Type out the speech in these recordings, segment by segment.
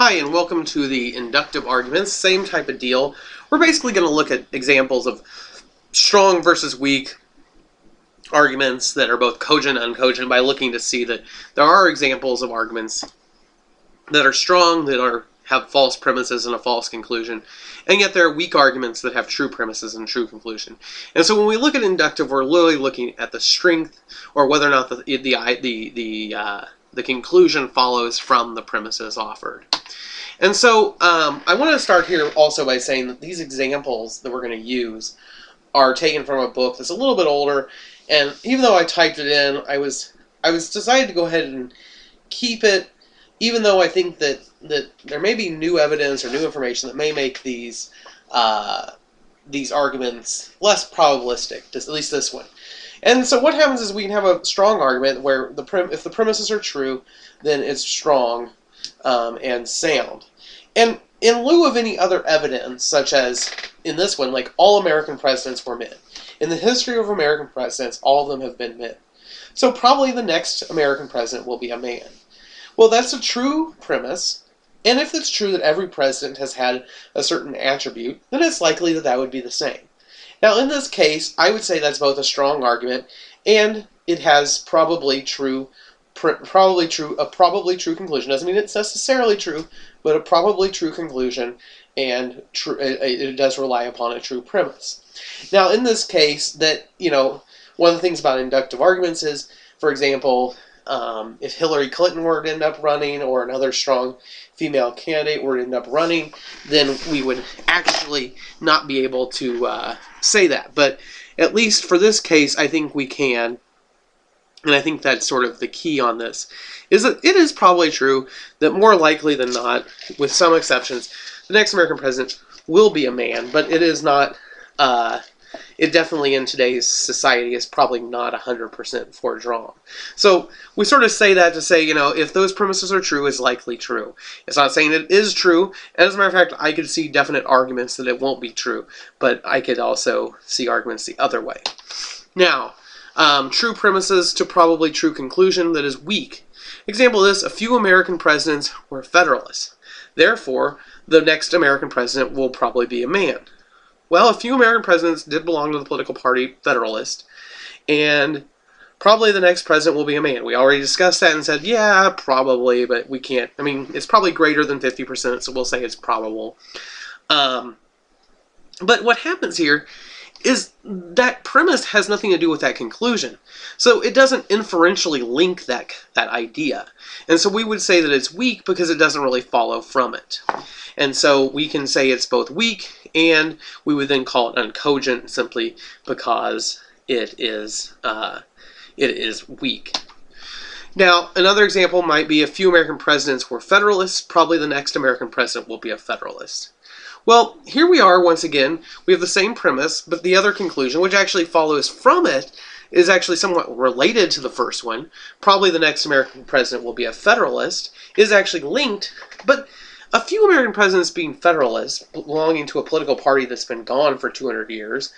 Hi, and welcome to the Inductive Arguments. Same type of deal. We're basically going to look at examples of strong versus weak arguments that are both cogent and uncogent by looking to see that there are examples of arguments that are strong, that have false premises and a false conclusion, and yet there are weak arguments that have true premises and true conclusion. And so when we look at inductive, we're literally looking at the strength or whether or not the conclusion follows from the premises offered. And so I want to start here also by saying that these examples that we're going to use are taken from a book that's a little bit older, and even though I typed it in, I was decided to go ahead and keep it, even though I think that there may be new evidence or new information that may make these arguments less probabilistic, at least this one. And so what happens is we can have a strong argument where if the premises are true, then it's strong and sound. And in lieu of any other evidence, such as in this one, like all American presidents were men. In the history of American presidents, all of them have been men. So probably the next American president will be a man. Well, that's a true premise. And if it's true that every president has had a certain attribute, then it's likely that that would be the same. Now, in this case, I would say that's both a strong argument and it has probably true conclusion. Doesn't mean it's necessarily true, but a probably true conclusion, and it does rely upon a true premise. Now, in this case, one of the things about inductive arguments is, for example, if Hillary Clinton were to end up running, or another strong female candidate were to end up running, then we would actually not be able to say that. But at least for this case, I think we can. And I think that's sort of the key on this, is that it is probably true that more likely than not, with some exceptions, the next American president will be a man, but it is not, it definitely in today's society is probably not 100% foredrawn. So we sort of say that to say, if those premises are true, it's likely true. It's not saying it is true, and as a matter of fact, I could see definite arguments that it won't be true, but I could also see arguments the other way. Now, true premises to probably true conclusion that is weak. Example of this, a few American presidents were Federalists. Therefore, the next American president will probably be a man. Well, a few American presidents did belong to the political party Federalist, and probably the next president will be a man. We already discussed that and said, yeah, probably, but we can't. I mean, it's probably greater than 50%, so we'll say it's probable. But what happens here is that premise has nothing to do with that conclusion. So it doesn't inferentially link that idea. And so we would say that it's weak because it doesn't really follow from it. And so we can say it's both weak, and we would then call it uncogent simply because it is weak. Now, another example might be a few American presidents were Federalists. Probably the next American president will be a Federalist. Well, here we are once again. We have the same premise, but the other conclusion, which actually follows from it, is actually somewhat related to the first one. Probably the next American president will be a Federalist, is actually linked, but a few American presidents being Federalists, belonging to a political party that's been gone for 200 years,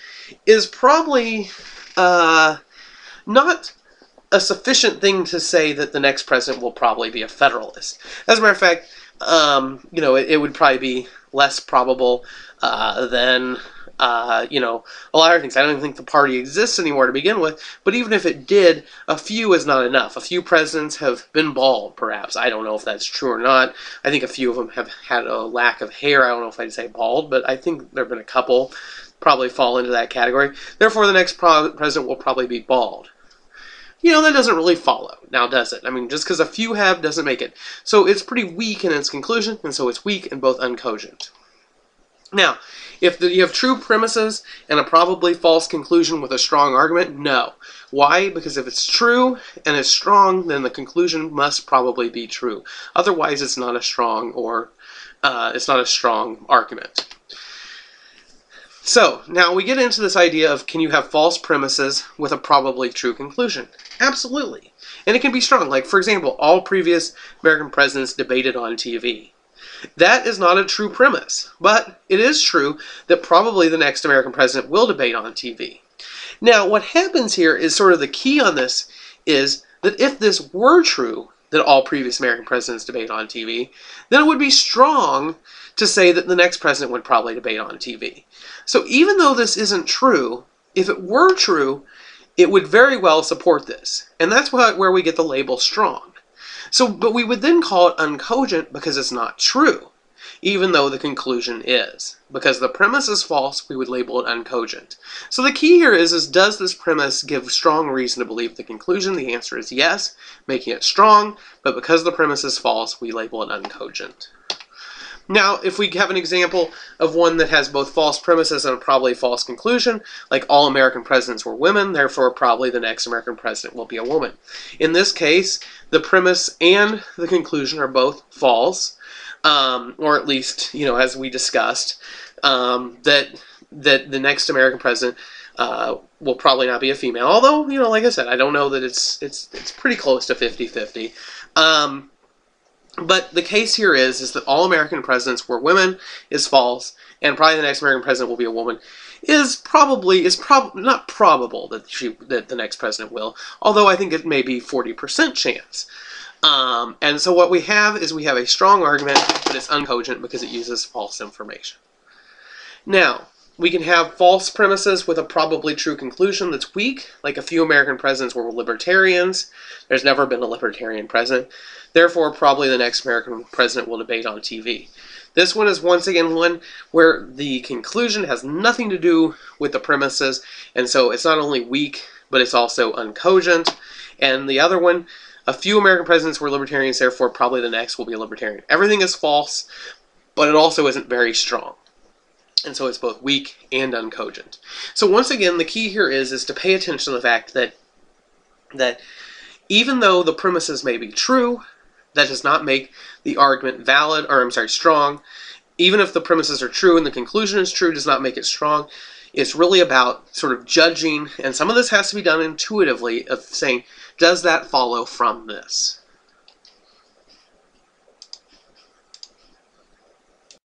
is probably not a sufficient thing to say that the next president will probably be a Federalist. As a matter of fact, it would probably be less probable than, a lot of things. I don't even think the party exists anymore to begin with, but even if it did, a few is not enough. A few presidents have been bald, perhaps. I don't know if that's true or not. I think a few of them have had a lack of hair. I don't know if I'd say bald, but I think there have been a couple probably fall into that category. Therefore, the next president will probably be bald. That doesn't really follow, now does it? I mean, just because a few have doesn't make it. So it's pretty weak in its conclusion, and so it's weak and both uncogent. Now, if you have true premises and a probably false conclusion with a strong argument, no. Why? Because if it's true and it's strong, then the conclusion must probably be true. Otherwise, it's not a strong argument. So, now we get into this idea of, can you have false premises with a probably true conclusion? Absolutely. And it can be strong. Like, for example, all previous American presidents debated on TV. That is not a true premise, but it is true that probably the next American president will debate on TV. Now, what happens here is sort of the key on this is that if this were true, that all previous American presidents debate on TV, then it would be strong to say that the next president would probably debate on TV. So even though this isn't true, if it were true, it would very well support this. And that's where we get the label strong. So, but we would then call it uncogent because it's not true, even though the conclusion is. Because the premise is false, we would label it uncogent. So the key here is does this premise give strong reason to believe the conclusion? The answer is yes, making it strong, but because the premise is false, we label it uncogent. Now, if we have an example of one that has both false premises and a probably false conclusion, like all American presidents were women, therefore probably the next American president will be a woman. In this case, the premise and the conclusion are both false, or at least, as we discussed, that the next American president will probably not be a female. Although, like I said, I don't know that it's pretty close to 50-50. But the case here is that all American presidents were women is false, and probably the next American president will be a woman is not probable that the next president will, although I think it may be 40% chance. And so what we have is we have a strong argument, but it's uncogent because it uses false information. Now, we can have false premises with a probably true conclusion that's weak, like a few American presidents were libertarians. There's never been a libertarian president. Therefore, probably the next American president will debate on TV. This one is once again one where the conclusion has nothing to do with the premises, and so it's not only weak, but it's also uncogent. And the other one, a few American presidents were libertarians, therefore probably the next will be a libertarian. Everything is false, but it also isn't very strong. And so it's both weak and uncogent. So once again, the key here is to pay attention to the fact that even though the premises may be true, that does not make the argument valid, or strong. Even if the premises are true and the conclusion is true, does not make it strong. It's really about sort of judging, and some of this has to be done intuitively, of saying, does that follow from this?